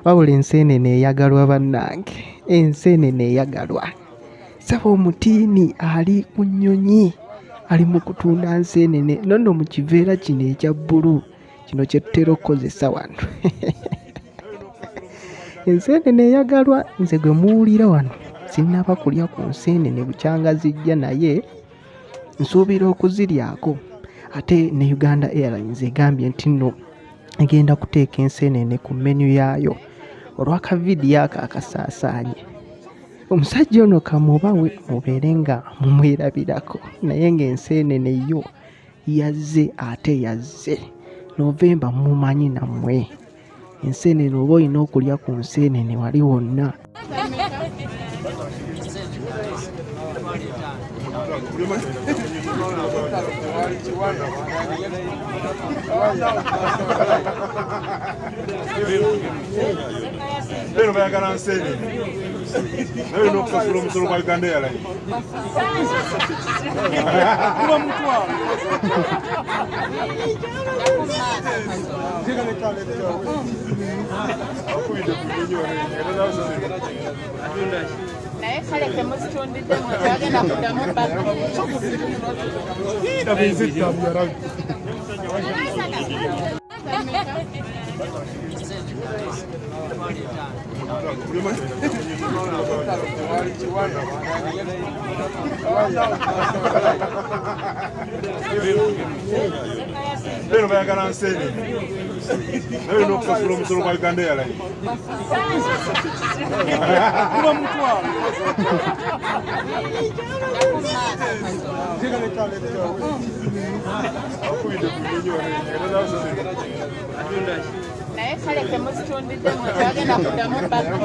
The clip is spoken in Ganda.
wabula enseenene eyagalwa bannange, enseenene eyagalwa. Saba omutiini ali ku nnyonyi, ali mu kutunda nseenene nonno mu kiveera kino ekya bbulu, kino kye tutera okukozesa wano. Enseenene eyagalwa, nze gwe muwulira wano sinnaba kulya ku nseenene bukyanga zijja, naye nsuubira okuziryako. Ate ne Uganda Airlines egambye nti nno egenda kuteeka enseenene ku menu yaayo olw'akavidiyo ako akasaasaanye. Omusajja ono kamubawe mubeere nga mumwerabirako, naye ng'enseenene yo yazze ate yazze. Novemba mumanyi nammwe enseenene oba olina okulya ku nseenene wali wonna. Lero bayagala nseenene. Nawe n'okusasula omusolo gwa Uganda Airlines. Kuba mutwalo. naye kale temuzitundidde mwagenda kuddamu bbaka. Lero bayagala nseenene. Nawe n'okusasula omusolo gwa Uganda Airlines. Kuba mutwalo. naye kale temuzitundidde mwagenda kuddamu bbaka.